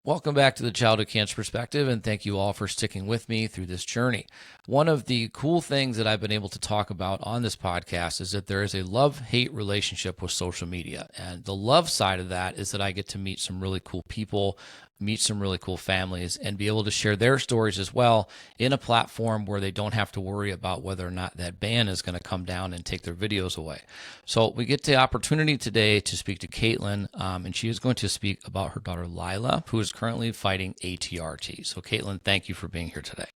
Welcome back to the Childhood Cancer Perspective, and thank you all for sticking with me through this journey. One of the cool things that I've been able to talk about on this podcast is that there is a love-hate relationship with social media. And the love side of that is that I get to meet some really cool people, meet some really cool families, and be able to share their stories as well in a platform where they don't have to worry about whether or not that ban is going to come down and take their videos away. So we get the opportunity today to speak to Katelynn, and she is going to speak about her daughter Lila, who is currently fighting ATRT. So Katelynn, thank you for being here today.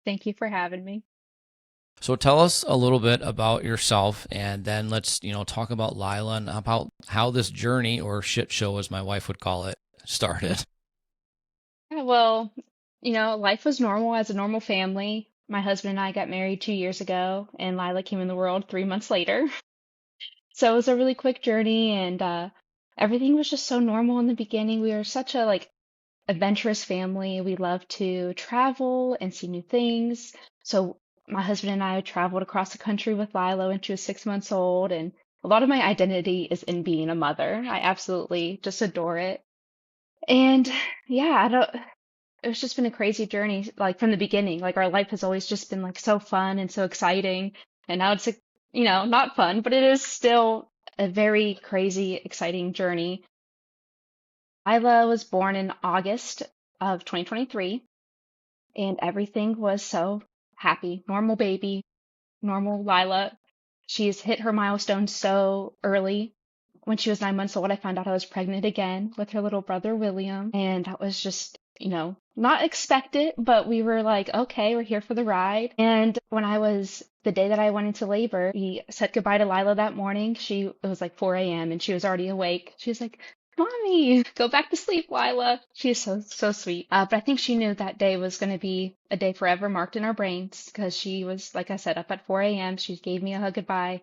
Thank you for having me. So tell us a little bit about yourself, and then let's talk about Lila and about how this journey, or shit show as my wife would call it, started. Yeah, well, life was normal as a normal family. My husband and I got married 2 years ago, and Lila came in the world 3 months later. So it was a really quick journey, and everything was just so normal in the beginning. We were such a adventurous family. We loved to travel and see new things. So my husband and I traveled across the country with Lila when she was 6 months old, and a lot of my identity is in being a mother. I absolutely just adore it. And yeah, I don't. It's just been a crazy journey, like from the beginning. Like our life has always just been like so fun and so exciting. And now it's, not fun, but it is still a very crazy, exciting journey. Isla was born in August of 2023, and everything was so happy. Normal baby, normal Lila. She's hit her milestone so early. When she was 9 months old, I found out I was pregnant again with her little brother, William. And that was just, not expected, but we were like, okay, we're here for the ride. And the day that I went into labor, we said goodbye to Lila that morning. It was like 4 a.m. and she was already awake. She was like, Mommy, go back to sleep, Lila. She is so, so sweet. But I think she knew that day was going to be a day forever marked in our brains because she was, like I said, up at 4 a.m. She gave me a hug goodbye.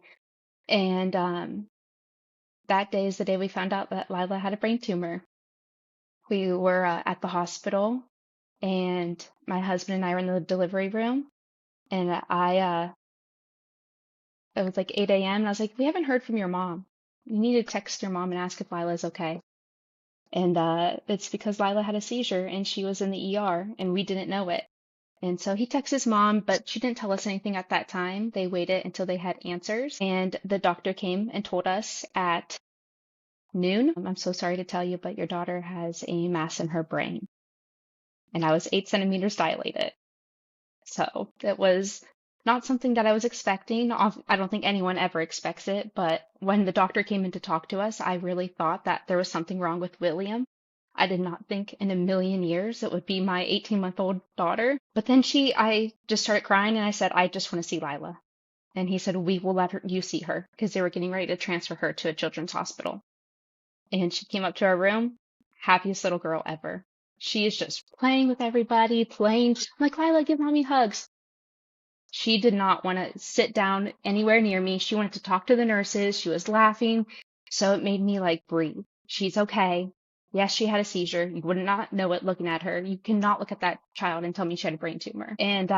And that day is the day we found out that Lila had a brain tumor. We were at the hospital, and my husband and I were in the delivery room, and it was like 8 a.m. and I was like, we haven't heard from your mom. You need to text your mom and ask if Lila's okay. And it's because Lila had a seizure and she was in the ER and we didn't know it. And so he texted his mom, but she didn't tell us anything at that time. They waited until they had answers, and the doctor came and told us at noon, I'm so sorry to tell you, but your daughter has a mass in her brain. And I was 8 centimeters dilated. So it was not something that I was expecting. I don't think anyone ever expects it, but when the doctor came in to talk to us, I really thought that there was something wrong with William. I did not think in a million years it would be my 18-month-old daughter. But then I just started crying and I said, I just want to see Lila. And he said, we will let you see her because they were getting ready to transfer her to a children's hospital. And she came up to our room, happiest little girl ever. She is just playing with everybody, playing. I'm like, Lila, give mommy hugs. She did not want to sit down anywhere near me. She wanted to talk to the nurses. She was laughing. So it made me like breathe. She's okay. Yes, she had a seizure. You would not know it looking at her. You cannot look at that child and tell me she had a brain tumor. And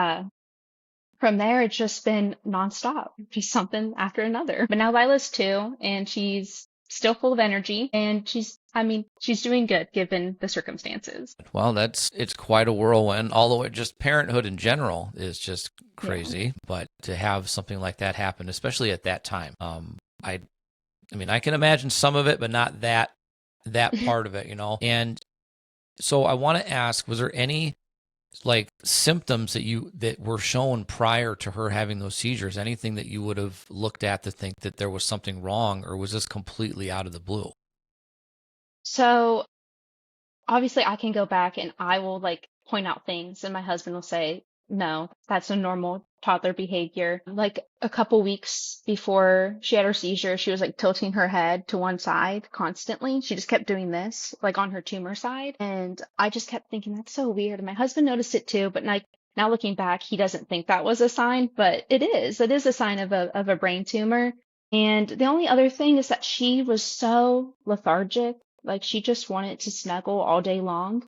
from there, it's just been nonstop, just something after another. But now Lila's 2, and she's still full of energy, and she's doing good given the circumstances. Well, it's quite a whirlwind, although just parenthood in general is just Yeah. crazy. But to have something like that happen, especially at that time, I mean, I can imagine some of it, but not that part of it, And so I want to ask, was there any symptoms that were shown prior to her having those seizures? Anything that you would have looked at to think that there was something wrong, or was this completely out of the blue? So obviously I can go back and I will point out things and my husband will say, no, that's a normal toddler behavior. Like a couple weeks before she had her seizure, she was tilting her head to one side constantly. She just kept doing this, on her tumor side. And I just kept thinking, that's so weird. And my husband noticed it too, but now looking back, he doesn't think that was a sign, but it is. It is a sign of a brain tumor. And the only other thing is that she was so lethargic. She just wanted to snuggle all day long.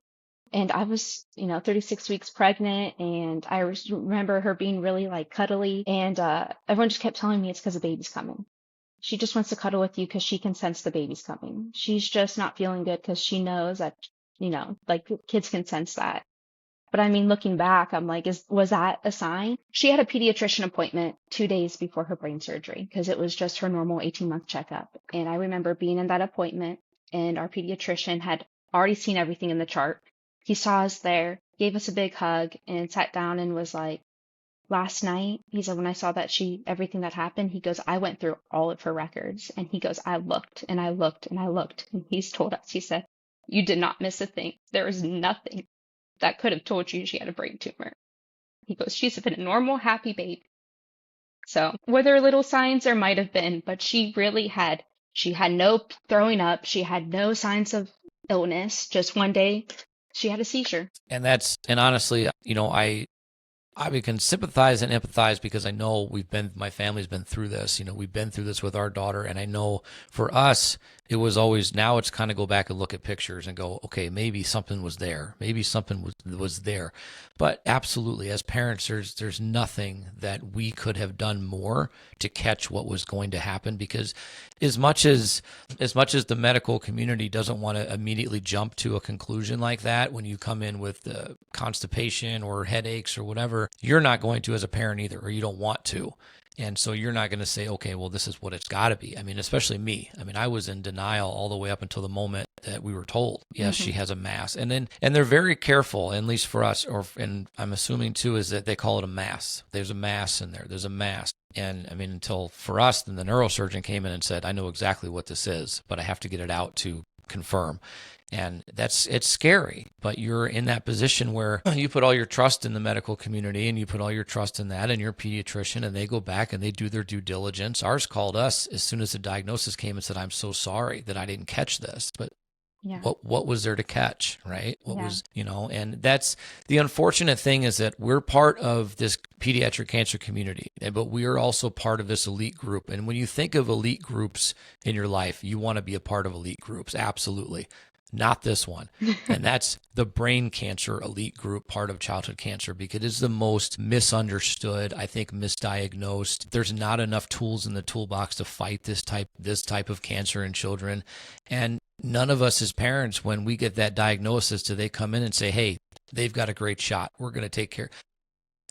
And I was, 36 weeks pregnant, and I remember her being really cuddly, and everyone just kept telling me it's because the baby's coming. She just wants to cuddle with you because she can sense the baby's coming. She's just not feeling good because she knows that Like kids can sense that. But I mean, looking back, I'm like, was that a sign? She had a pediatrician appointment 2 days before her brain surgery because it was just her normal 18-month checkup. And I remember being in that appointment, and our pediatrician had already seen everything in the chart. He saw us there, gave us a big hug, and sat down and was like, last night, he said, when I saw that everything that happened, he goes, I went through all of her records. And he goes, I looked and I looked and I looked. And he's told us, he said, you did not miss a thing. There was nothing that could have told you she had a brain tumor. He goes, she's been a normal, happy baby. So were there little signs? There might have been, but she had no throwing up. She had no signs of illness. Just one day she had a seizure. And honestly, I can sympathize and empathize because I know my family's been through this. We've been through this with our daughter, and I know for us, it was always, now it's kind of go back and look at pictures and go, okay, maybe something was there. Maybe something was there. But absolutely, as parents, there's nothing that we could have done more to catch what was going to happen, because as much as the medical community doesn't want to immediately jump to a conclusion like that when you come in with constipation or headaches or whatever, you're not going to as a parent either, or you don't want to. And so you're not going to say, okay, well, this is what it's got to be. I mean, especially me. I mean, I was in denial all the way up until the moment that we were told, yes, she has a mass. And they're very careful, at least for us, and I'm assuming too, is that they call it a mass. There's a mass in there. There's a mass. And I mean, until for us, then the neurosurgeon came in and said, I know exactly what this is, but I have to get it out to confirm. And it's scary, but you're in that position where you put all your trust in the medical community, and you put all your trust in that and your pediatrician, and they go back and they do their due diligence. Ours called us as soon as the diagnosis came and said, I'm so sorry that I didn't catch this. But yeah, what was there to catch, right? What was, and that's the unfortunate thing, is that we're part of this pediatric cancer community, but we are also part of this elite group. And when you think of elite groups in your life, you want to be a part of elite groups. Absolutely. Not this one. And that's the brain cancer elite group, part of childhood cancer, because it is the most misunderstood, I think misdiagnosed. There's not enough tools in the toolbox to fight this type of cancer in children. And none of us as parents, when we get that diagnosis, do they come in and say, hey, they've got a great shot, we're going to take care.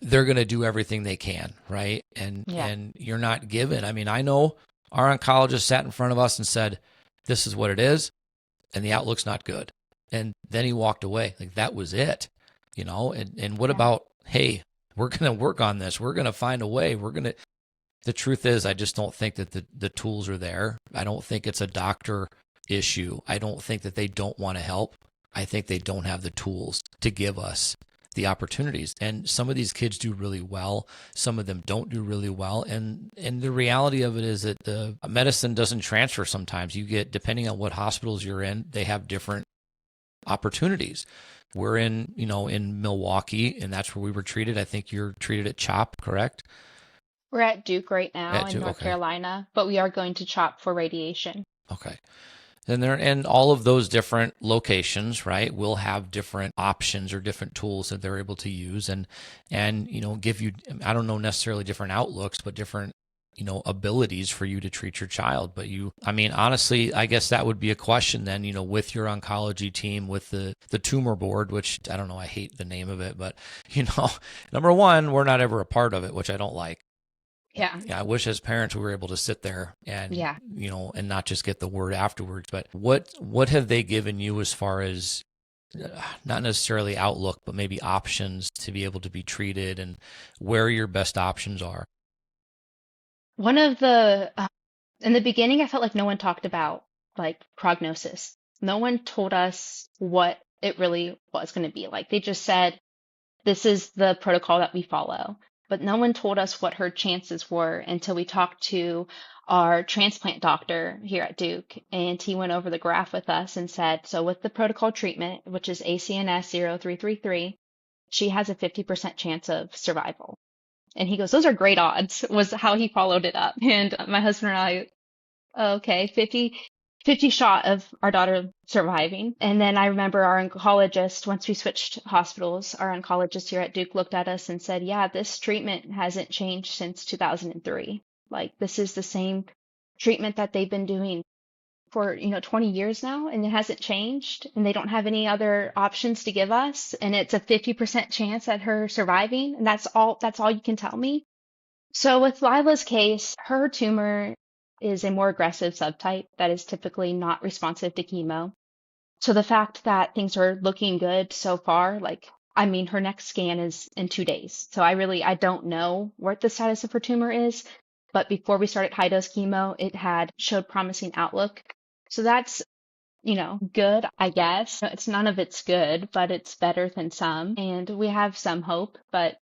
They're going to do everything they can, right? And you're not given. I mean, I know our oncologist sat in front of us and said, this is what it is, and the outlook's not good. And then he walked away. Like, that was it, and what about, hey, we're going to work on this. We're going to find a way. The truth is, I just don't think that the tools are there. I don't think it's a doctor issue. I don't think that they don't want to help. I think they don't have the tools to give us the opportunities. And some of these kids do really well. Some of them don't do really well. And the reality of it is that the medicine doesn't transfer sometimes. You get, depending on what hospitals you're in, they have different opportunities. We're in Milwaukee, and that's where we were treated. I think you're treated at CHOP, correct? We're at Duke right now in North Carolina, but we are going to CHOP for radiation. Okay. And they're in all of those different locations, right, will have different options or different tools that they're able to use and give you, I don't know necessarily different outlooks, but different, abilities for you to treat your child. But honestly, I guess that would be a question then, with your oncology team, with the tumor board, which I don't know, I hate the name of it, but, number one, we're not ever a part of it, which I don't like. Yeah. I wish as parents we were able to sit there and, and not just get the word afterwards. But what have they given you as far as not necessarily outlook, but maybe options to be able to be treated and where your best options are? One of the, in the beginning, I felt like no one talked about like prognosis. No one told us what it really was going to be like. They just said, this is the protocol that we follow. But no one told us what her chances were until we talked to our transplant doctor here at Duke. And he went over the graph with us and said, so with the protocol treatment, which is ACNS 0333, she has a 50% chance of survival. And he goes, those are great odds, was how he followed it up. And my husband and I, okay, 50 shot of our daughter surviving. And then I remember our oncologist, once we switched hospitals, our oncologist here at Duke looked at us and said, yeah, this treatment hasn't changed since 2003. Like, this is the same treatment that they've been doing for, 20 years now, and it hasn't changed, and they don't have any other options to give us, and it's a 50% chance at her surviving, and that's all you can tell me. So with Lila's case, her tumor is a more aggressive subtype that is typically not responsive to chemo. So the fact that things are looking good so far, her next scan is in 2 days. So I don't know what the status of her tumor is, but before we started high dose chemo, it had showed promising outlook. So that's, good, I guess. None of it's good, but it's better than some. And we have some hope, but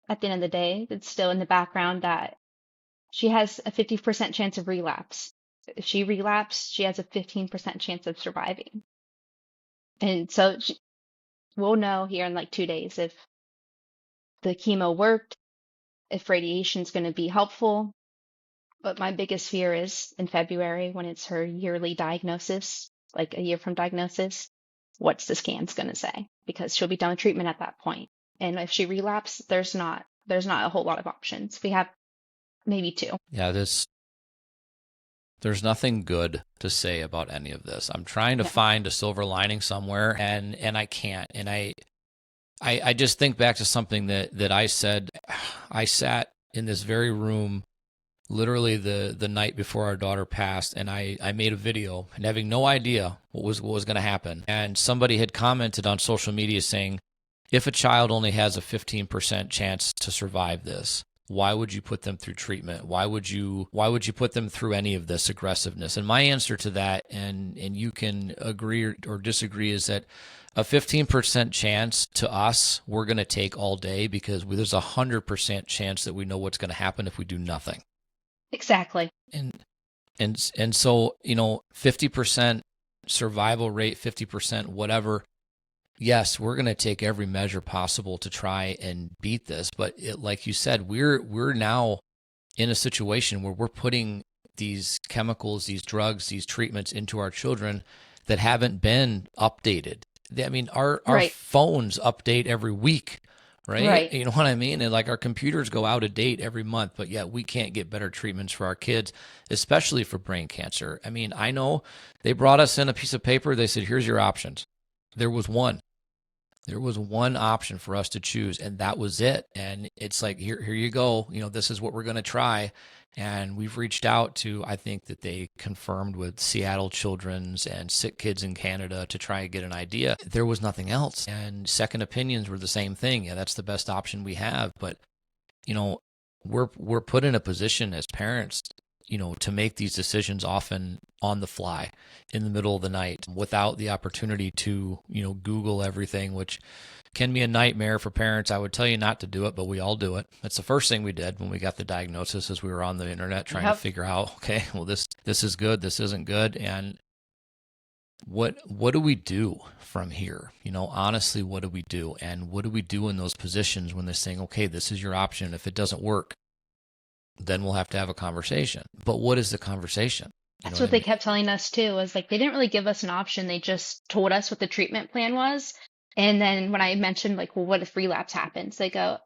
at the end of the day, it's still in the background that she has a 50% chance of relapse. If she relapsed, she has a 15% chance of surviving. And so we'll know here in 2 days if the chemo worked, if radiation is going to be helpful. But my biggest fear is in February when it's her yearly diagnosis, like a year from diagnosis, what's the scan's going to say? Because she'll be done with treatment at that point. And if she relapses, there's not a whole lot of options. We have maybe two. Yeah, there's nothing good to say about any of this. I'm trying to find a silver lining somewhere, and I can't. And I just think back to something that I said. I sat in this very room literally the night before our daughter passed, and I made a video and having no idea what was going to happen. And somebody had commented on social media saying, if a child only has a 15% chance to survive this, why would you put them through treatment? Why would you put them through any of this aggressiveness? And my answer to that, and you can agree or disagree, is that a 15% chance to us, we're going to take all day because there's a 100% chance that we know what's going to happen if we do nothing. Exactly. And so, 50% survival rate, 50% whatever. Yes, we're going to take every measure possible to try and beat this. But like you said, we're now in a situation where we're putting these chemicals, these drugs, these treatments into our children that haven't been updated. I mean, our phones update every week, right? You know what I mean? And our computers go out of date every month, but yet we can't get better treatments for our kids, especially for brain cancer. I mean, I know they brought us in a piece of paper. They said, here's your options. There was one option for us to choose, and that was it. And it's like, here you go. This is what we're going to try. And we've reached out to, I think that they confirmed with Seattle Children's and Sick Kids in Canada to try and get an idea. There was nothing else. And second opinions were the same thing. Yeah, that's the best option we have. But, we're put in a position as parents, to make these decisions often on the fly in the middle of the night without the opportunity to, Google everything, which can be a nightmare for parents. I would tell you not to do it, but we all do it. That's the first thing we did when we got the diagnosis, as we were on the internet trying to figure out, okay, well, this is good, this isn't good. And what do we do from here? Honestly, what do we do? And what do we do in those positions when they're saying, okay, this is your option. If it doesn't work, then we'll have to have a conversation. But what is the conversation? That's what they kept telling us too, was they didn't really give us an option. They just told us what the treatment plan was. And then when I mentioned well, what if relapse happens? They go,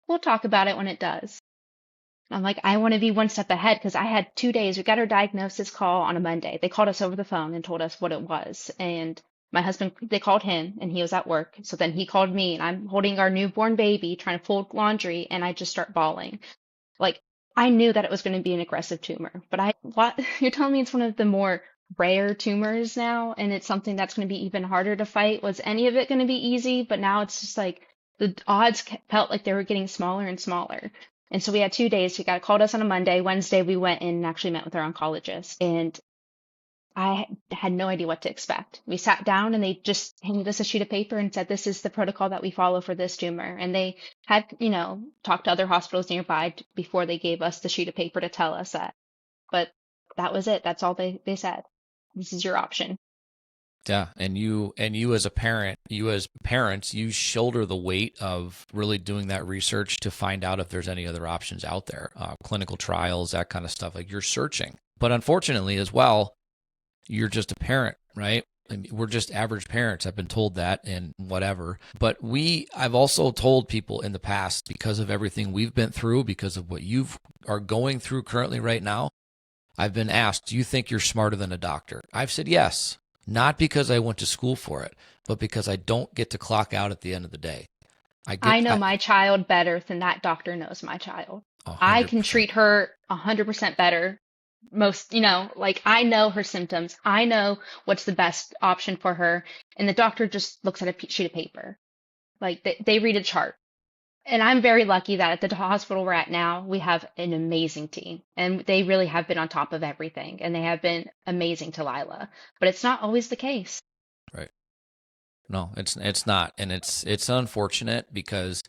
we'll talk about it when it does. And I'm like, I want to be one step ahead because I had 2 days. We got our diagnosis call on a Monday. They called us over the phone and told us what it was. And my husband, they called him and he was at work. So then he called me and I'm holding our newborn baby, trying to fold laundry, and I just start bawling. I knew that it was going to be an aggressive tumor, but what you're telling me it's one of the more rare tumors now, and it's something that's going to be even harder to fight. Was any of it going to be easy? But now it's just the odds felt like they were getting smaller and smaller. And so we had 2 days. He called us on a Monday. Wednesday, we went and actually met with our oncologist, and I had no idea what to expect. We sat down and they just handed us a sheet of paper and said, this is the protocol that we follow for this tumor. And they had, talked to other hospitals nearby before they gave us the sheet of paper to tell us that. But that was it. That's all they said. This is your option. Yeah. And you as a parent, you shoulder the weight of really doing that research to find out if there's any other options out there, clinical trials, that kind of stuff. You're searching. But unfortunately as well, you're just a parent, right? We're just average parents. I've been told that and whatever. But I've also told people in the past, because of everything we've been through, because of what you are going through currently right now, I've been asked, do you think you're smarter than a doctor? I've said yes, not because I went to school for it, but because I don't get to clock out at the end of the day. I know my child better than that doctor knows my child. I can 100%. treat her 100% better. Most, like I know her symptoms. I know what's the best option for her. And the doctor just looks at a sheet of paper. Like they read a chart. And I'm very lucky that at the hospital we're at now, we have an amazing team. And they really have been on top of everything. And they have been amazing to Lila. But it's not always the case. Right. No, it's not. And it's unfortunate because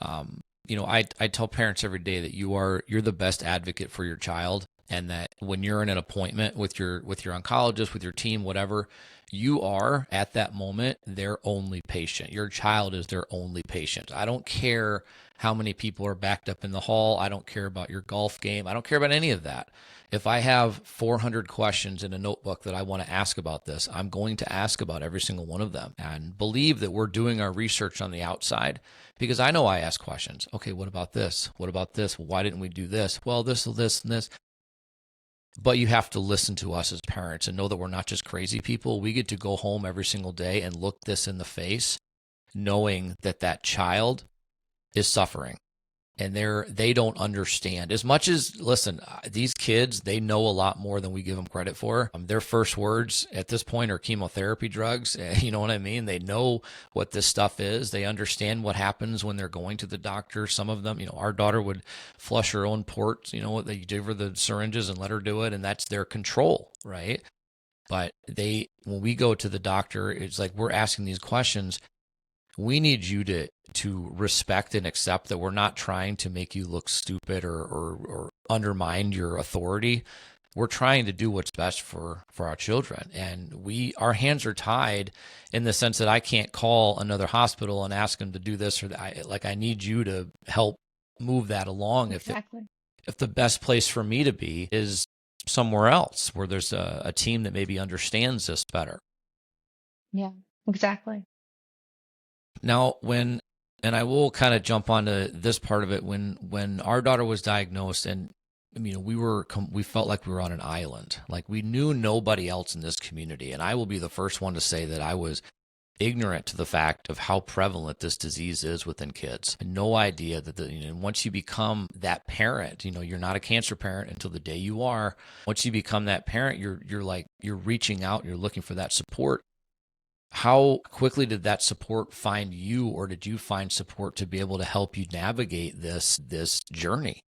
I tell parents every day that you're the best advocate for your child, and that when you're in an appointment with your oncologist, with your team, whatever, you are at that moment their only patient. Your child is their only patient. I don't care how many people are backed up in the hall. I don't care about your golf game. I don't care about any of that. If I have 400 questions in a notebook that I want to ask about this, I'm going to ask about every single one of them, and believe that we're doing our research on the outside, because I know I ask questions. Okay, what about this? What about this? Why didn't we do this? Well, this, and this. But you have to listen to us as parents and know that we're not just crazy people. We get to go home every single day and look this in the face, knowing that that child is suffering. And they don't understand as much as, listen, these kids, they know a lot more than we give them credit for. Their first words at this point are chemotherapy drugs. You know what I mean? They know what this stuff is. They understand what happens when they're going to the doctor. Some of them, our daughter would flush her own port, they give her the syringes and let her do it. And that's their control, right? But when we go to the doctor, it's like we're asking these questions. We need you to respect and accept that we're not trying to make you look stupid or undermine your authority. We're trying to do what's best for our children. And our hands are tied in the sense that I can't call another hospital and ask them to do this or that. I need you to help move that along. Exactly. If the best place for me to be is somewhere else where there's a team that maybe understands this better. Yeah, exactly. Now, and I will kind of jump onto this part of it, when our daughter was diagnosed, and we felt like we were on an island. Like we knew nobody else in this community. And I will be the first one to say that I was ignorant to the fact of how prevalent this disease is within kids. No idea that once you become that parent, you're not a cancer parent until the day you are. Once you become that parent, you're reaching out, you're looking for that support. How quickly did that support find you, or did you find support to be able to help you navigate this journey?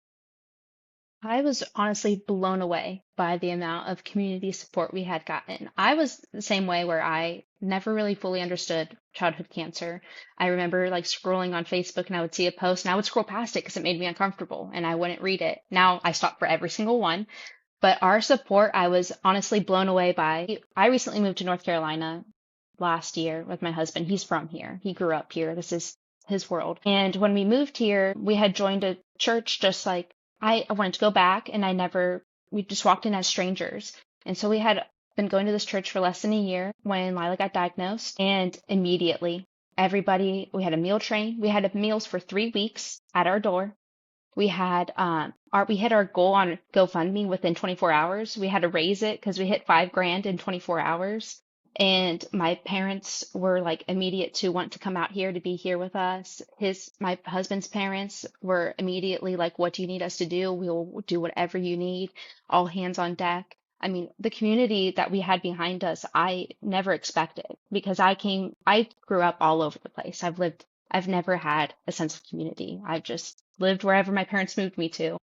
I was honestly blown away by the amount of community support we had gotten. I was the same way where I never really fully understood childhood cancer. I remember like scrolling on Facebook and I would see a post and I would scroll past it because it made me uncomfortable and I wouldn't read it. Now I stop for every single one. But our support, I was honestly blown away by. I recently moved to North Carolina last year with my husband. He's from here. He grew up here. This is his world. And when we moved here, we had joined a church just like I wanted to go back and we just walked in as strangers. And so we had been going to this church for less than a year when Lila got diagnosed. And immediately, we had a meal train. We had meals for 3 weeks at our door. We had we hit our goal on GoFundMe within 24 hours. We had to raise it because we hit $5,000 in 24 hours. And my parents were like immediate to want to come out here to be here with us. My husband's parents were immediately like, what do you need us to do? We'll do whatever you need. All hands on deck. I mean, the community that we had behind us, I never expected because I grew up all over the place. I've never had a sense of community. I've just lived wherever my parents moved me to.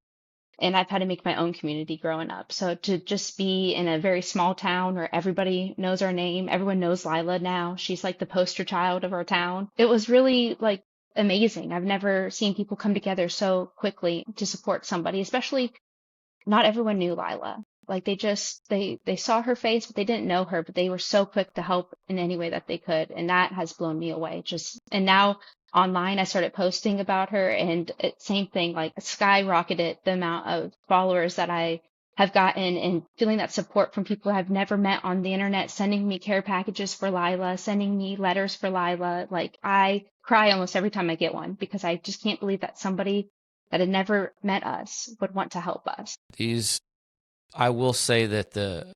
And I've had to make my own community growing up. So to just be in a very small town where everybody knows our name, everyone knows Lila now. She's like the poster child of our town. It was really like amazing. I've never seen people come together so quickly to support somebody, especially not everyone knew Lila. Like they saw her face, but they didn't know her, but they were so quick to help in any way that they could. And that has blown me away. And now online, I started posting about her and same thing, like skyrocketed the amount of followers that I have gotten and feeling that support from people I've never met on the internet, sending me care packages for Lila, sending me letters for Lila. Like I cry almost every time I get one because I just can't believe that somebody that had never met us would want to help us. I will say that the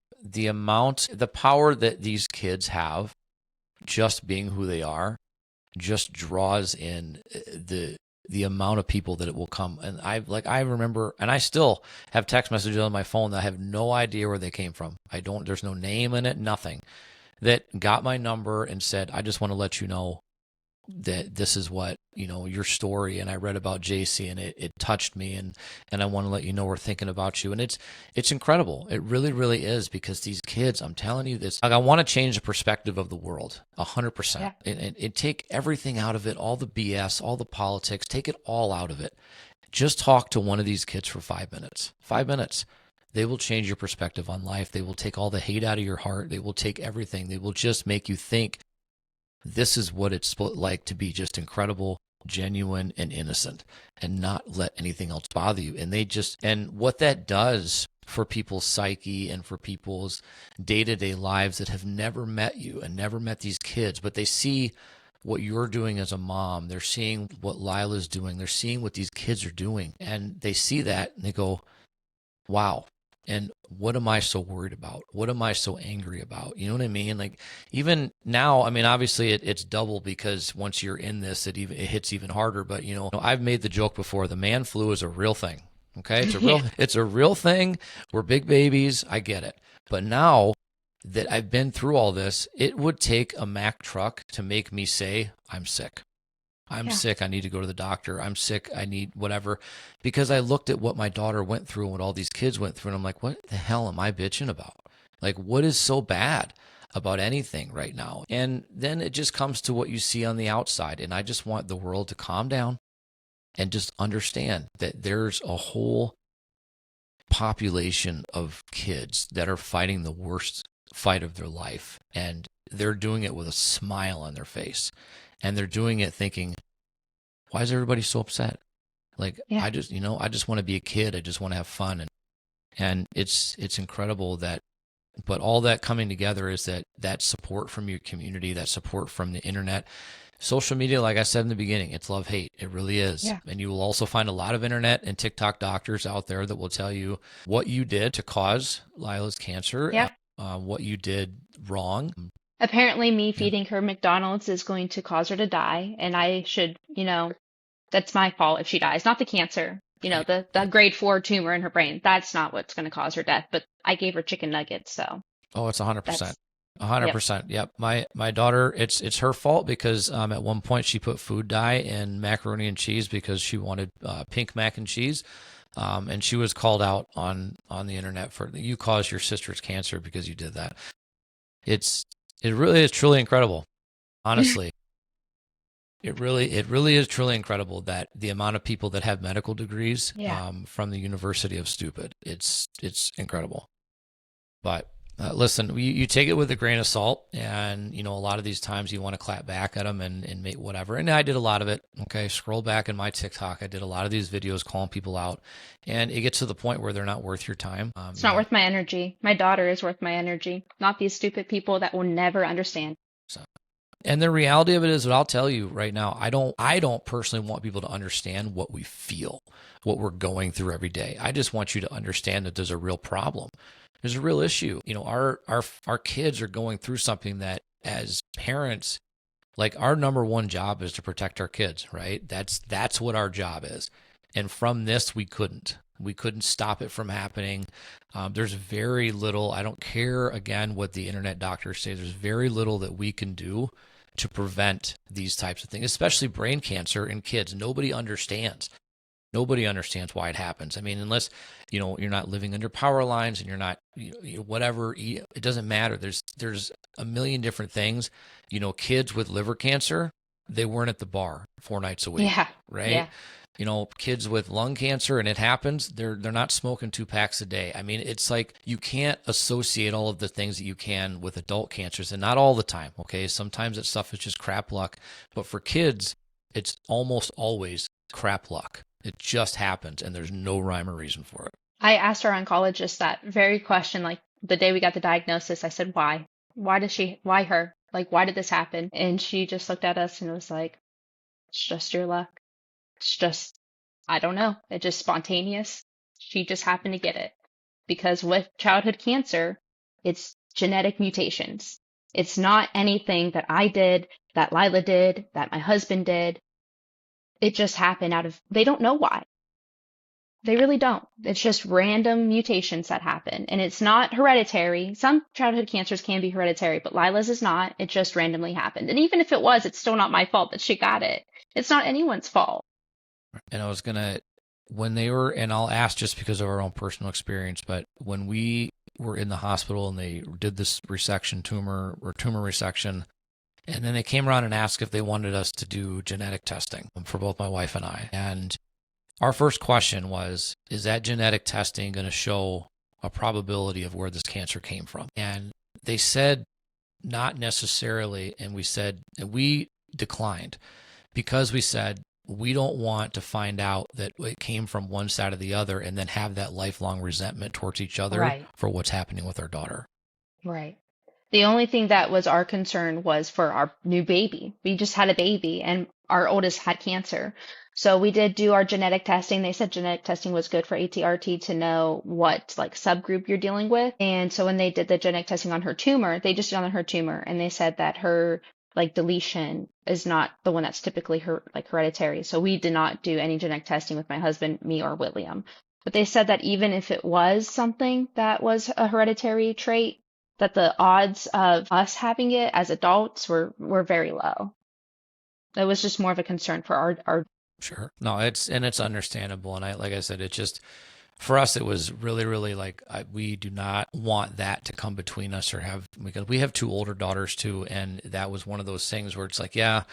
power that these kids have, just being who they are, just draws in the amount of people that it will come. And I remember, and I still have text messages on my phone that I have no idea where they came from. There's no name in it, nothing, that got my number and said, I just want to let you know that this is what, your story, and I read about JC, and it touched me, and I want to let you know we're thinking about you. And it's incredible. It really, really is, because these kids, I'm telling you this, like, I want to change the perspective of the world 100%. Yeah. And take everything out of it, all the BS, all the politics, take it all out of it. Just talk to one of these kids for 5 minutes. 5 minutes. They will change your perspective on life. They will take all the hate out of your heart. They will take everything. They will just make you think this is what it's like to be just incredible, genuine, and innocent, and not let anything else bother you. And what that does for people's psyche and for people's day-to-day lives that have never met you and never met these kids, but they see what you're doing as a mom. They're seeing what Lila's doing. They're seeing what these kids are doing. And they see that and they go, wow. And what am I so worried about? What am I so angry about? You know what I mean? Like, even now, I mean, obviously it's double, because once you're in this, it hits even harder. But, I've made the joke before, the man flu is a real thing. Okay. It's a real thing. We're big babies. I get it. But now that I've been through all this, it would take a Mack truck to make me say, I'm sick. I'm sick. I need to go to the doctor. I'm sick. I need whatever. Because I looked at what my daughter went through and what all these kids went through, and I'm like, what the hell am I bitching about? Like, what is so bad about anything right now? And then it just comes to what you see on the outside. And I just want the world to calm down and just understand that there's a whole population of kids that are fighting the worst fight of their life. And they're doing it with a smile on their face. And they're doing it thinking, why is everybody so upset? Like, Yeah. I just want to be a kid. I just want to have fun. And it's incredible but all that coming together is that support from your community, that support from the internet. Social media, like I said in the beginning, it's love, hate. It really is. Yeah. And you will also find a lot of internet and TikTok doctors out there that will tell you what you did to cause Lila's cancer, Yeah. what you did wrong. Apparently, me feeding her McDonald's is going to cause her to die, and I should, that's my fault if she dies, not the cancer. Right. The grade 4 tumor in her brain. That's not what's going to cause her death. But I gave her chicken nuggets, so Oh, it's 100%. that's, yep. 100%. Yep. My daughter, it's her fault, because at one point she put food dye in macaroni and cheese because she wanted pink mac and cheese. And she was called out on the internet for, you caused your sister's cancer because you did that. It really is truly incredible. Honestly. It really is truly incredible that the amount of people that have medical degrees Yeah. from the University of Stupid. It's incredible. But listen, you take it with a grain of salt, and a lot of these times you want to clap back at them and make whatever. And I did a lot of it. Okay, scroll back in my TikTok. I did a lot of these videos calling people out, and it gets to the point where they're not worth your time. It's not worth my energy. My daughter is worth my energy, not these stupid people that will never understand. So. And the reality of it is, what I'll tell you right now, I don't personally want people to understand what we feel, what we're going through every day. I just want you to understand that there's a real problem. There's a real issue. Our kids are going through something that, as parents, like, our number one job is to protect our kids, right? That's what our job is. And from this, we couldn't stop it from happening. There's very little, I don't care, again, what the internet doctors say, there's very little that we can do to prevent these types of things, especially brain cancer in kids. Nobody understands why it happens. I mean, unless, you're not living under power lines and you're not, whatever, it doesn't matter. There's a million different things. Kids with liver cancer, they weren't at the bar 4 nights a week. Yeah. Right. Yeah. Kids with lung cancer, and it happens, they're not smoking 2 packs a day. I mean, it's like, you can't associate all of the things that you can with adult cancers, and not all the time. Okay. Sometimes that stuff is just crap luck, but for kids, it's almost always crap luck. It just happens, and there's no rhyme or reason for it. I asked our oncologist that very question, like the day we got the diagnosis. I said, why? Why her? Like, why did this happen? And she just looked at us and was like, it's just your luck. It's just, I don't know. It's just spontaneous. She just happened to get it. because with childhood cancer, it's genetic mutations. It's not anything that I did, that Lila did, that my husband did. It just happened they don't know why. They really don't. It's just random mutations that happen. And it's not hereditary. Some childhood cancers can be hereditary, but Lila's is not. It just randomly happened. And even if it was, it's still not my fault that she got it. It's not anyone's fault. And I was going to, when they were, and I'll ask just because of our own personal experience, but when we were in the hospital and they did this tumor resection, and then they came around and asked if they wanted us to do genetic testing for both my wife and I. And our first question was, is that genetic testing going to show a probability of where this cancer came from? And they said not necessarily, and we declined because we said we don't want to find out that it came from one side or the other and then have that lifelong resentment towards each other for what's happening with our daughter. Right. The only thing that was our concern was for our new baby. We just had a baby and our oldest had cancer. So we did do our genetic testing. They said genetic testing was good for ATRT to know what like subgroup you're dealing with. And so when they did the genetic testing on her tumor, they just did on her tumor and they said that her like deletion is not the one that's typically hereditary. So we did not do any genetic testing with my husband, me, or William. But they said that even if it was something that was a hereditary trait, that the odds of us having it as adults were very low. It was just more of a concern for our. Sure. No, it's understandable. And like I said, it just, for us, it was really, really we do not want that to come between us because we have two older daughters too. And that was one of those things where it's like, yeah,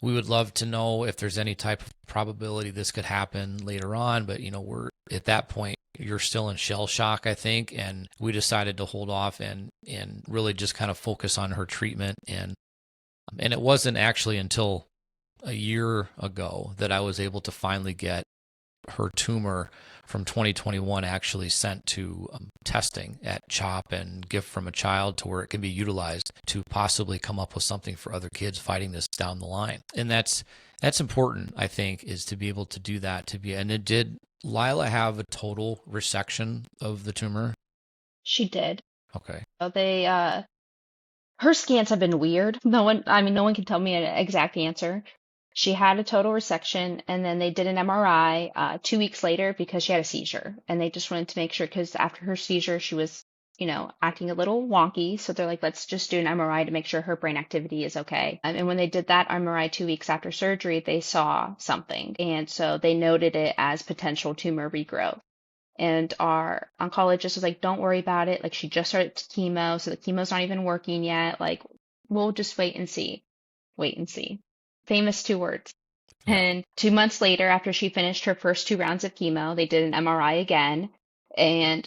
we would love to know if there's any type of probability this could happen later on. But, we're at that point, you're still in shell shock, I think. And we decided to hold off and really just kind of focus on her treatment. And it wasn't actually until a year ago that I was able to finally get her tumor from 2021 actually sent to testing at CHOP and Gift from a Child to where it can be utilized to possibly come up with something for other kids fighting this down the line. And that's important, I think, is to be able to do that. And did Lila have a total resection of the tumor? She did. Okay. So her scans have been weird. No one can tell me an exact answer. She had a total resection, and then they did an MRI 2 weeks later because she had a seizure. And they just wanted to make sure, because after her seizure, she was, acting a little wonky. So they're like, let's just do an MRI to make sure her brain activity is okay. And when they did that MRI 2 weeks after surgery, they saw something. And so they noted it as potential tumor regrowth. And our oncologist was like, don't worry about it. Like, she just started chemo, so the chemo's not even working yet. Like, we'll just wait and see. Wait and see. Famous 2 words. Yeah. And 2 months later, after she finished her first 2 rounds of chemo, they did an MRI again, and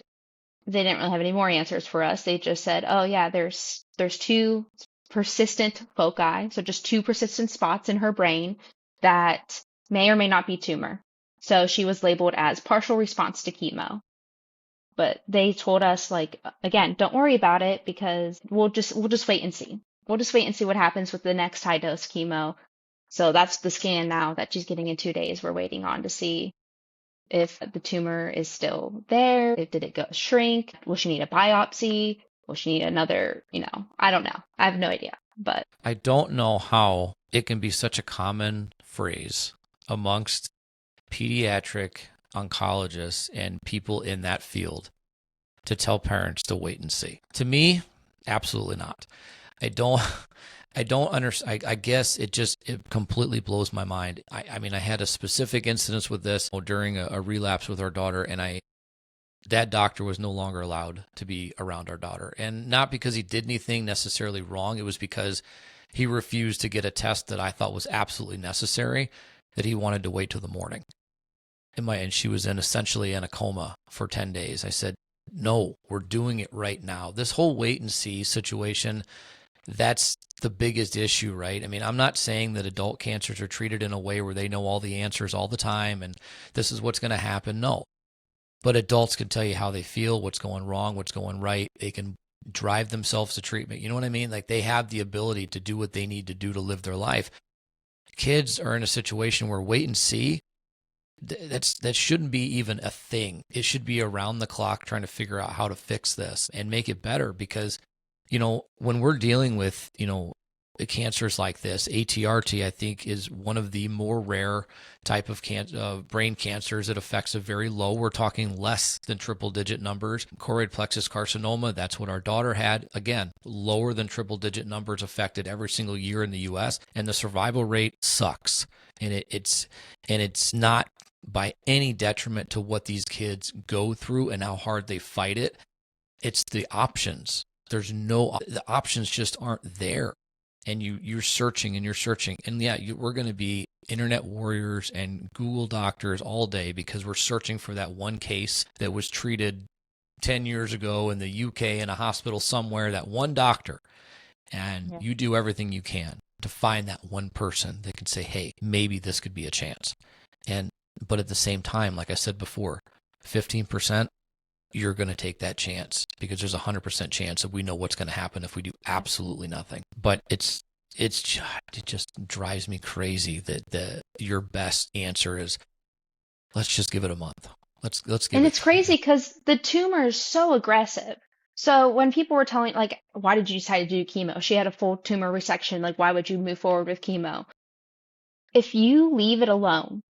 they didn't really have any more answers for us. They just said, oh yeah, there's 2 persistent foci, so just 2 persistent spots in her brain that may or may not be tumor. So she was labeled as partial response to chemo. But they told us, like, again, don't worry about it because we'll just wait and see. We'll just wait and see what happens with the next high dose chemo. So that's the scan now that she's getting in 2 days. We're waiting on to see if the tumor is still there. Did it go shrink? Will she need a biopsy? Will she need another, I don't know. I have no idea. But I don't know how it can be such a common phrase amongst pediatric oncologists and people in that field to tell parents to wait and see. To me, absolutely not. I don't understand. I guess it completely blows my mind. I mean, I had a specific incident with this during a relapse with our daughter, and that doctor was no longer allowed to be around our daughter. And not because he did anything necessarily wrong. It was because he refused to get a test that I thought was absolutely necessary, that he wanted to wait till the morning. And she was essentially in a coma for 10 days. I said, no, we're doing it right now. This whole wait and see situation, that's the biggest issue, right? I mean, I'm not saying that adult cancers are treated in a way where they know all the answers all the time and this is what's going to happen. No. But adults can tell you how they feel, what's going wrong, what's going right. They can drive themselves to treatment. You know what I mean? Like, they have the ability to do what they need to do to live their life. Kids are in a situation where wait and see that shouldn't be even a thing. It should be around the clock trying to figure out how to fix this and make it better because, when we're dealing with, cancers like this, ATRT, I think, is one of the more rare type of brain cancers. It affects a very low, we're talking less than triple digit numbers. Choroid plexus carcinoma, that's what our daughter had. Again, lower than triple digit numbers affected every single year in the US. And the survival rate sucks. And it's not by any detriment to what these kids go through and how hard they fight it. It's the options. The options just aren't there. And you're searching and you're searching. And yeah, we're going to be internet warriors and Google doctors all day because we're searching for that one case that was treated 10 years ago in the UK in a hospital somewhere, that one doctor. And you do everything you can to find that one person that can say, hey, maybe this could be a chance. But at the same time, like I said before, 15%, you're going to take that chance because there's a 100% chance that we know what's going to happen if we do absolutely nothing. But it just drives me crazy that your best answer is, let's just give it a month. Let's give And it. it's crazy because the tumor is so aggressive. So when people were telling, like, why did you decide to do chemo? She had a full tumor resection. Like, why would you move forward with chemo? If you leave it alone,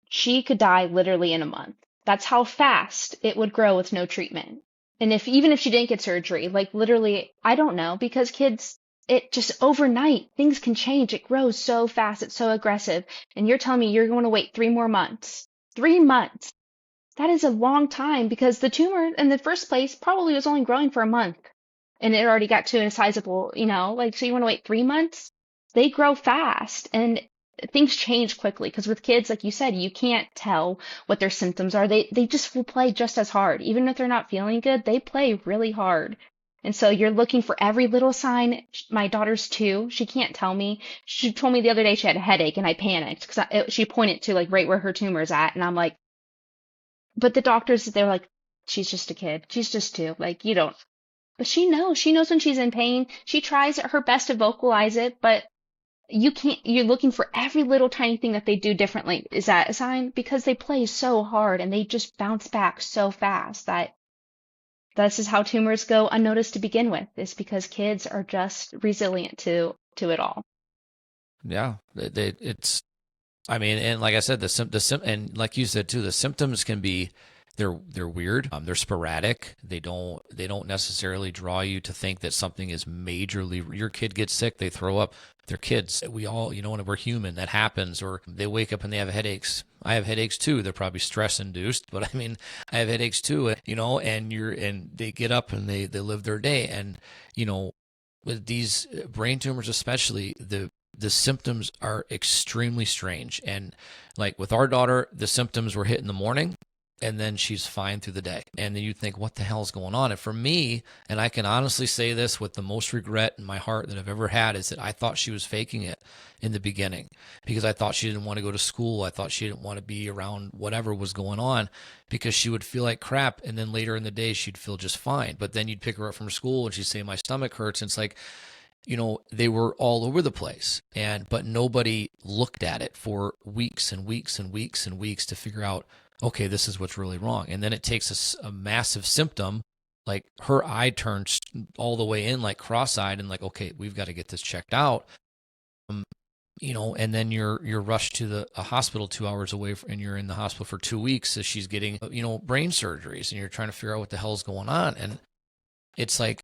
she could die literally in a month. That's how fast it would grow with no treatment. And even if she didn't get surgery, like literally, I don't know, because kids, it just overnight, things can change. It grows so fast. It's so aggressive. And you're telling me you're going to wait 3 more months. 3 months. That is a long time because the tumor in the first place probably was only growing for a month and it already got to a sizable, so you want to wait 3 months? They grow fast and things change quickly because with kids, like you said, you can't tell what their symptoms are. They just will play just as hard. Even if they're not feeling good, they play really hard. And so you're looking for every little sign. My daughter's 2. She can't tell me. She told me the other day she had a headache and I panicked because she pointed to like right where her tumor's at. And I'm like, but the doctors, they're like, she's just a kid. She's just 2. Like, you don't. But she knows. She knows when she's in pain. She tries her best to vocalize it, but you can't. You're looking for every little tiny thing that they do differently. Is that a sign? Because they play so hard and they just bounce back so fast that this is how tumors go unnoticed to begin with. Is because kids are just resilient to it all. Yeah, it's. I mean, and like I said, and like you said too, the symptoms can be, they're weird. They're sporadic. They don't necessarily draw you to think that something is majorly. Your kid gets sick, they throw up. They're kids. We all, when we're human, that happens. Or they wake up and they have headaches. I have headaches too. They're probably stress induced, but I mean, I have headaches too. And they get up and they live their day. And with these brain tumors, especially the symptoms are extremely strange. And like with our daughter, the symptoms were hit in the morning and then she's fine through the day. And then you think, what the hell is going on? And for me, and I can honestly say this with the most regret in my heart that I've ever had, is that I thought she was faking it in the beginning because I thought she didn't want to go to school. I thought she didn't want to be around whatever was going on because she would feel like crap. And then later in the day, she'd feel just fine. But then you'd pick her up from school and she'd say, my stomach hurts. And it's like, they were all over the place, but nobody looked at it for weeks and weeks and weeks and weeks to figure out, okay, this is what's really wrong. And then it takes a massive symptom, like her eye turns all the way in, like cross-eyed, and like, okay, we've got to get this checked out. And then you're rushed to a hospital 2 hours away, and you're in the hospital for 2 weeks as she's getting, brain surgeries, and you're trying to figure out what the hell's going on. And it's like,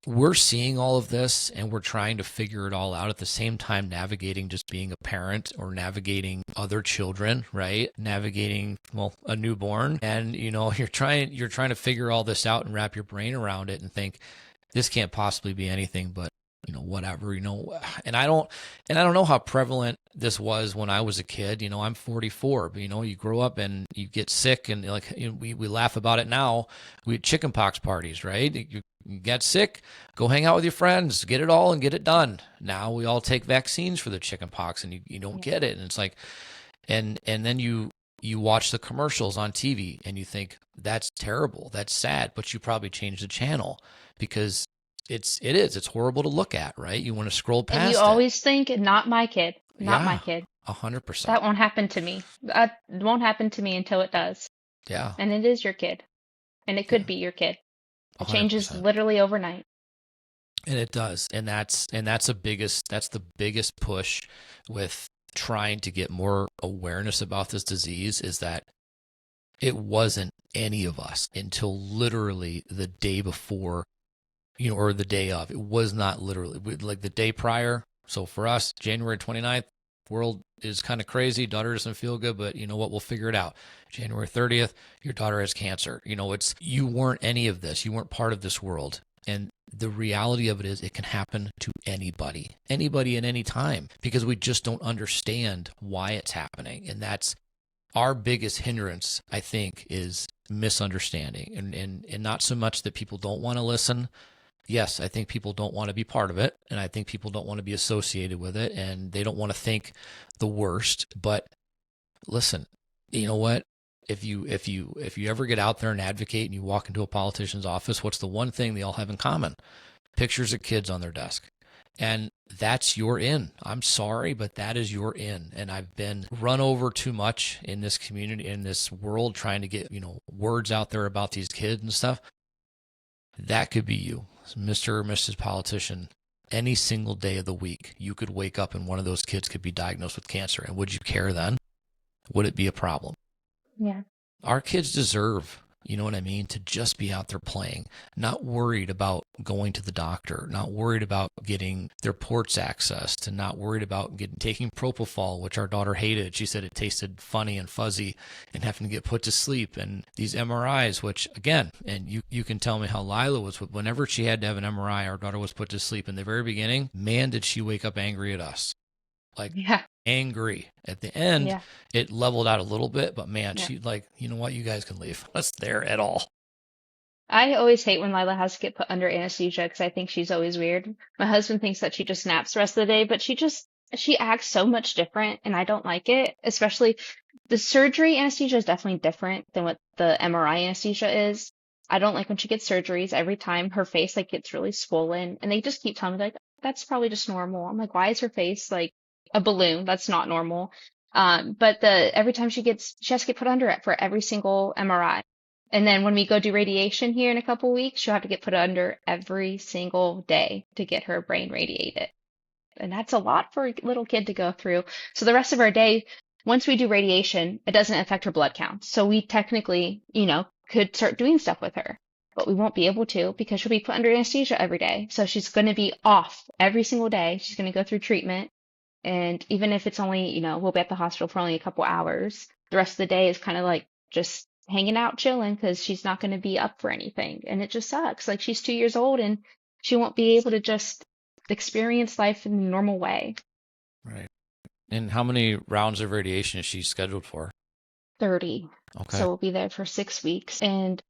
we're seeing all of this and we're trying to figure it all out at the same time, navigating just being a parent or navigating other children, right? Navigating, a newborn. And, you're trying to figure all this out and wrap your brain around it and think this can't possibly be anything but, whatever, and I don't know how prevalent this was when I was a kid. I'm 44, but you grow up and you get sick and like, we laugh about it now. We had chicken pox parties, right? You get sick, go hang out with your friends, get it all and get it done. Now we all take vaccines for the chicken pox and you don't get it. And it's like, and then you watch the commercials on TV and you think that's terrible, that's sad, but you probably change the channel because it's horrible to look at, right? You want to scroll past And you it. always think, not my kid, not my kid. 100%. That won't happen to me. That won't happen to me until it does. Yeah. And it is your kid. And it could Yeah. be your kid. It changes 100%. literally overnight. And it does. That's the biggest push with trying to get more awareness about this disease, is that it wasn't any of us until literally the day before, or the day of. It was not literally like the day prior. So for us, January 29th, world is kind of crazy. Daughter doesn't feel good, but you know what? We'll figure it out. January 30th, your daughter has cancer. You weren't any of this. You weren't part of this world. And the reality of it is it can happen to anybody at any time, because we just don't understand why it's happening. And that's our biggest hindrance, I think, is misunderstanding, and not so much that people don't want to listen. Yes, I think people don't want to be part of it, and I think people don't want to be associated with it, and they don't want to think the worst. But listen, you know what? If you ever get out there and advocate and you walk into a politician's office, what's the one thing they all have in common? Pictures of kids on their desk. And that's your in. I'm sorry, but that is your in. And I've been run over too much in this community, in this world, trying to get, words out there about these kids and stuff. That could be you, Mr. or Mrs. Politician. Any single day of the week, you could wake up and one of those kids could be diagnosed with cancer. And would you care then? Would it be a problem? Yeah. Our kids deserve, you know what I mean, to just be out there playing, not worried about going to the doctor, not worried about getting their ports accessed, and not worried about taking propofol, which our daughter hated. She said it tasted funny and fuzzy, and having to get put to sleep. And these MRIs, which again, and you can tell me how Lila was, whenever she had to have an MRI, our daughter was put to sleep in the very beginning. Man, did she wake up angry at us. Like, Yeah. angry. At the end, Yeah. it leveled out a little bit, but man, Yeah. she like, you know what, you guys can leave us there at all. I always hate when Lila has to get put under anesthesia because I think she's always weird. My husband thinks that she just naps the rest of the day, but she acts so much different, and I don't like it. Especially the surgery anesthesia is definitely different than what the MRI anesthesia is. I don't like when she gets surgeries. Every time her face like gets really swollen, and they just keep telling me like that's probably just normal. I'm like, why is her face like a balloon? That's not normal. But every time she has to get put under it for every single MRI. And then when we go do radiation here in a couple weeks, she'll have to get put under every single day to get her brain radiated. And that's a lot for a little kid to go through. So the rest of our day, once we do radiation, it doesn't affect her blood count. So we technically, could start doing stuff with her, but we won't be able to because she'll be put under anesthesia every day. So she's going to be off every single day. She's going to go through treatment. And even if it's only, we'll be at the hospital for only a couple hours, the rest of the day is kind of like just hanging out, chilling, because she's not going to be up for anything. And it just sucks. Like, she's 2 years old and she won't be able to just experience life in a normal way. Right. And how many rounds of radiation is she scheduled for? 30. Okay. So we'll be there for 6 weeks, and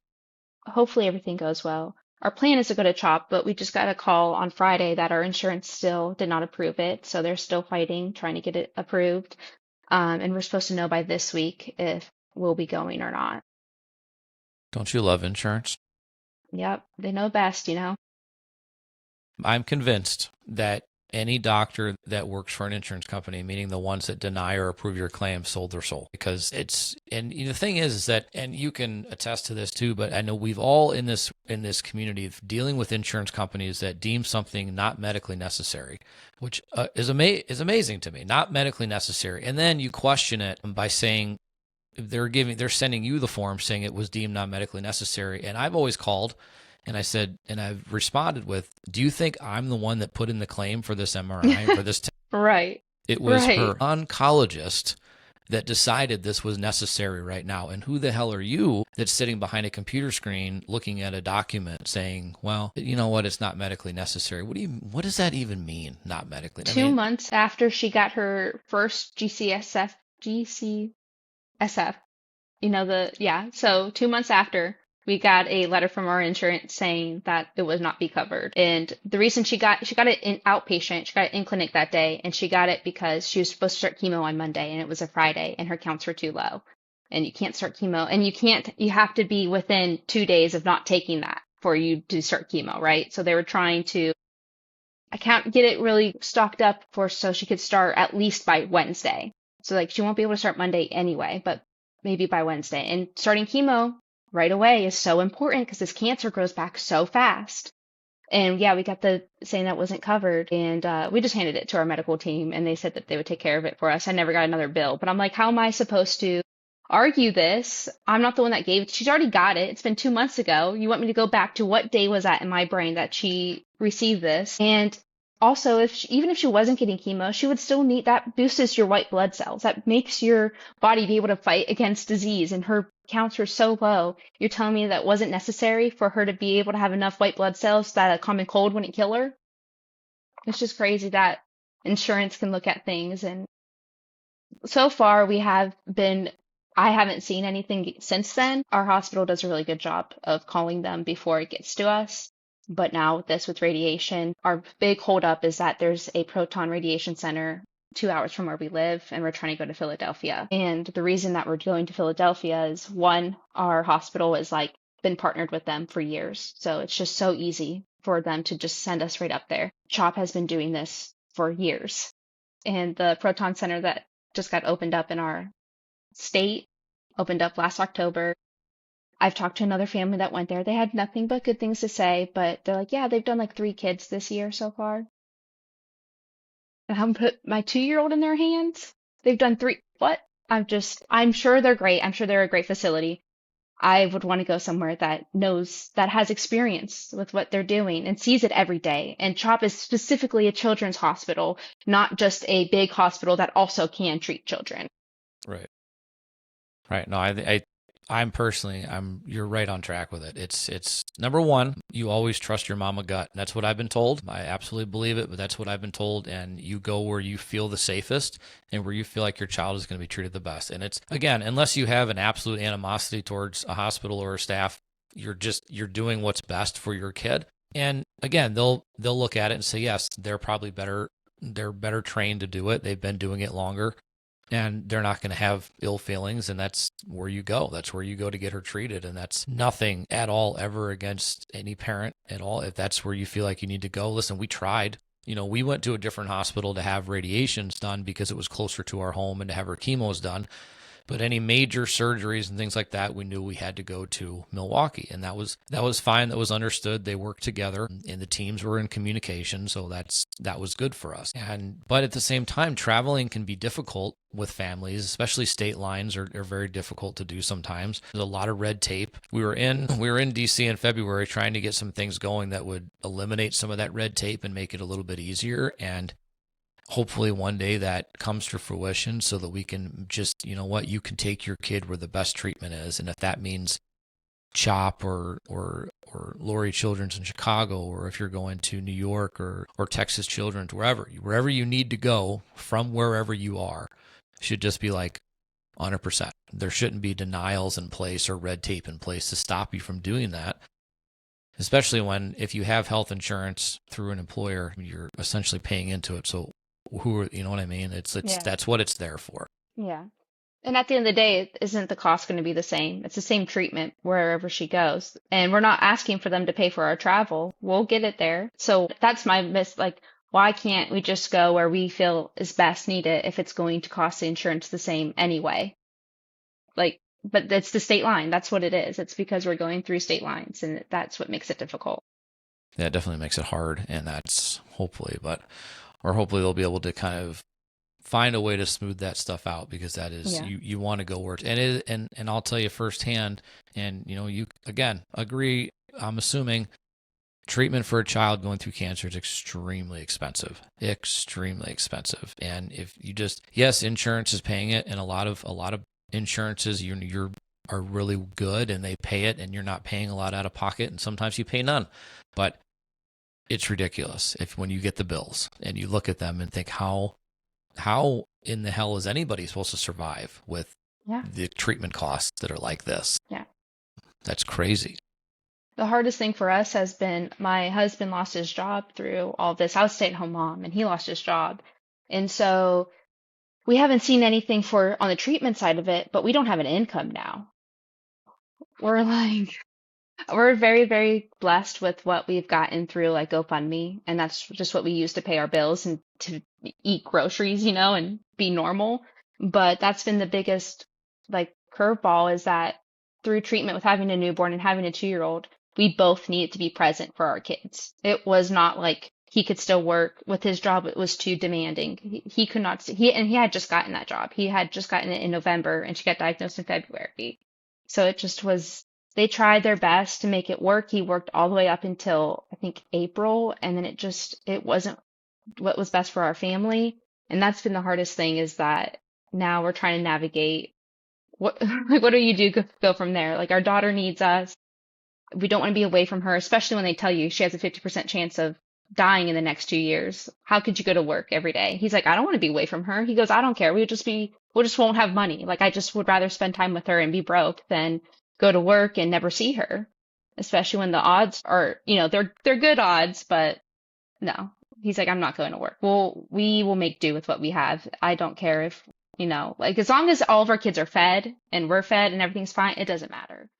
hopefully everything goes well. Our plan is to go to CHOP, but we just got a call on Friday that our insurance still did not approve it. So they're still fighting, trying to get it approved. And we're supposed to know by this week if we'll be going or not. Don't you love insurance? Yep. They know best, I'm convinced that any doctor that works for an insurance company, meaning the ones that deny or approve your claim, sold their soul. Because the thing is that, and you can attest to this too, but I know we've all in this community dealing with insurance companies that deem something not medically necessary, which is amazing to me. Not medically necessary, and then you question it by saying they're sending you the form saying it was deemed not medically necessary. And I've always called. And I said, and I've responded with, do you think I'm the one that put in the claim for this MRI, for this test? Right. It was Right. her oncologist that decided this was necessary right now. And who the hell are you that's sitting behind a computer screen looking at a document saying, well, you know what, it's not medically necessary. What does that even mean, not medically? 2 months after she got her first GCSF, so 2 months after, we got a letter from our insurance saying that it would not be covered. And the reason she got it in outpatient, she got it in clinic that day, and she got it because she was supposed to start chemo on Monday, and it was a Friday, and her counts were too low. And you can't start chemo, and you have to be within 2 days of not taking that for you to start chemo, right? So they were trying to get it really stocked up so she could start at least by Wednesday. So like she won't be able to start Monday anyway, but maybe by Wednesday. And starting chemo right away is so important because this cancer grows back so fast. And yeah, we got the saying that wasn't covered, and we just handed it to our medical team, and they said that they would take care of it for us. I never got another bill, but I'm like, how am I supposed to argue this? I'm not the one that gave it. She's already got it. It's been 2 months ago. You want me to go back to what day was that in my brain that she received this? And also, even if she wasn't getting chemo, she would still need that boosts your white blood cells. That makes your body be able to fight against disease. And her counts were so low. You're telling me that wasn't necessary for her to be able to have enough white blood cells that a common cold wouldn't kill her? It's just crazy that insurance can look at things. And so far, I haven't seen anything since then. Our hospital does a really good job of calling them before it gets to us. But now with this, with radiation, our big holdup is that there's a proton radiation center 2 hours from where we live, and we're trying to go to Philadelphia. And the reason that we're going to Philadelphia is one, our hospital is like been partnered with them for years. So it's just so easy for them to just send us right up there. CHOP has been doing this for years. And the proton center that just got opened up in our state opened up last October. I've talked to another family that went there. They had nothing but good things to say, but they're like, yeah, they've done like 3 kids this year so far. And I haven't put my 2-year-old in their hands. They've done 3. What? I'm sure they're great. I'm sure they're a great facility. I would want to go somewhere that has experience with what they're doing and sees it every day. And CHOP is specifically a children's hospital, not just a big hospital that also can treat children. Right. Right. No, you're right on track with it. It's number one, you always trust your mama gut. That's what I've been told. I absolutely believe it, but that's what I've been told. And you go where you feel the safest and where you feel like your child is going to be treated the best. And it's, again, unless you have an absolute animosity towards a hospital or a staff, you're doing what's best for your kid. And again, they'll look at it and say, yes, they're probably better. They're better trained to do it. They've been doing it longer. And they're not going to have ill feelings, and that's where you go. That's where you go to get her treated, and that's nothing at all ever against any parent at all. If that's where you feel like you need to go, listen, we tried. We went to a different hospital to have radiations done because it was closer to our home and to have her chemos done. But any major surgeries and things like that, we knew we had to go to Milwaukee, and that was fine. That was understood. They worked together, and the teams were in communication, so that was good for us. But at the same time, traveling can be difficult with families, especially state lines are very difficult to do sometimes. There's a lot of red tape. We were in DC in February trying to get some things going that would eliminate some of that red tape and make it a little bit easier. And hopefully one day that comes to fruition so that we can just, you can take your kid where the best treatment is. And if that means CHOP or Lurie Children's in Chicago, or if you're going to New York or Texas Children's, wherever you need to go from wherever you are, should just be like 100%. There shouldn't be denials in place or red tape in place to stop you from doing that. Especially if you have health insurance through an employer, you're essentially paying into it. So you know what I mean? That's what it's there for. Yeah. And at the end of the day, isn't the cost going to be the same? It's the same treatment wherever she goes. And we're not asking for them to pay for our travel. We'll get it there. So that's my why can't we just go where we feel is best needed if it's going to cost the insurance the same anyway? But it's the state line. That's what it is. It's because we're going through state lines, and that's what makes it difficult. Yeah, it definitely makes it hard. And that's hopefully they'll be able to kind of find a way to smooth that stuff out, because that is, you want to go where and I'll tell you firsthand, and you again agree, I'm assuming treatment for a child going through cancer is extremely expensive. And if you yes, insurance is paying it, and a lot of insurances you are really good and they pay it, and you're not paying a lot out of pocket, and sometimes you pay none. But it's ridiculous when you get the bills and you look at them and think, how in the hell is anybody supposed to survive with the treatment costs that are like this? Yeah. That's crazy. The hardest thing for us has been my husband lost his job through all this. I was a stay-at-home mom, and he lost his job. And so we haven't seen anything on the treatment side of it, but we don't have an income now. We're very, very blessed with what we've gotten through like GoFundMe, and that's just what we use to pay our bills and to eat groceries, and be normal. But that's been the biggest like curveball is that through treatment with having a newborn and having a 2-year-old, we both needed to be present for our kids. It was not like he could still work with his job. It was too demanding. He could not, he had just gotten that job. He had just gotten it in November and she got diagnosed in February. So it just was, they tried their best to make it work. He worked all the way up until I think April, and then it wasn't what was best for our family. And that's been the hardest thing is that now we're trying to navigate what like what do you do go from there? Like our daughter needs us. We don't want to be away from her, especially when they tell you she has a 50% chance of dying in the next 2 years. How could you go to work every day? He's like, I don't want to be away from her. He goes, I don't care. We'll just won't have money. Like I just would rather spend time with her and be broke than go to work and never see her. Especially when the odds are, they're good odds, but no. He's like, I'm not going to work. Well, we will make do with what we have. I don't care if, like as long as all of our kids are fed and we're fed and everything's fine, it doesn't matter.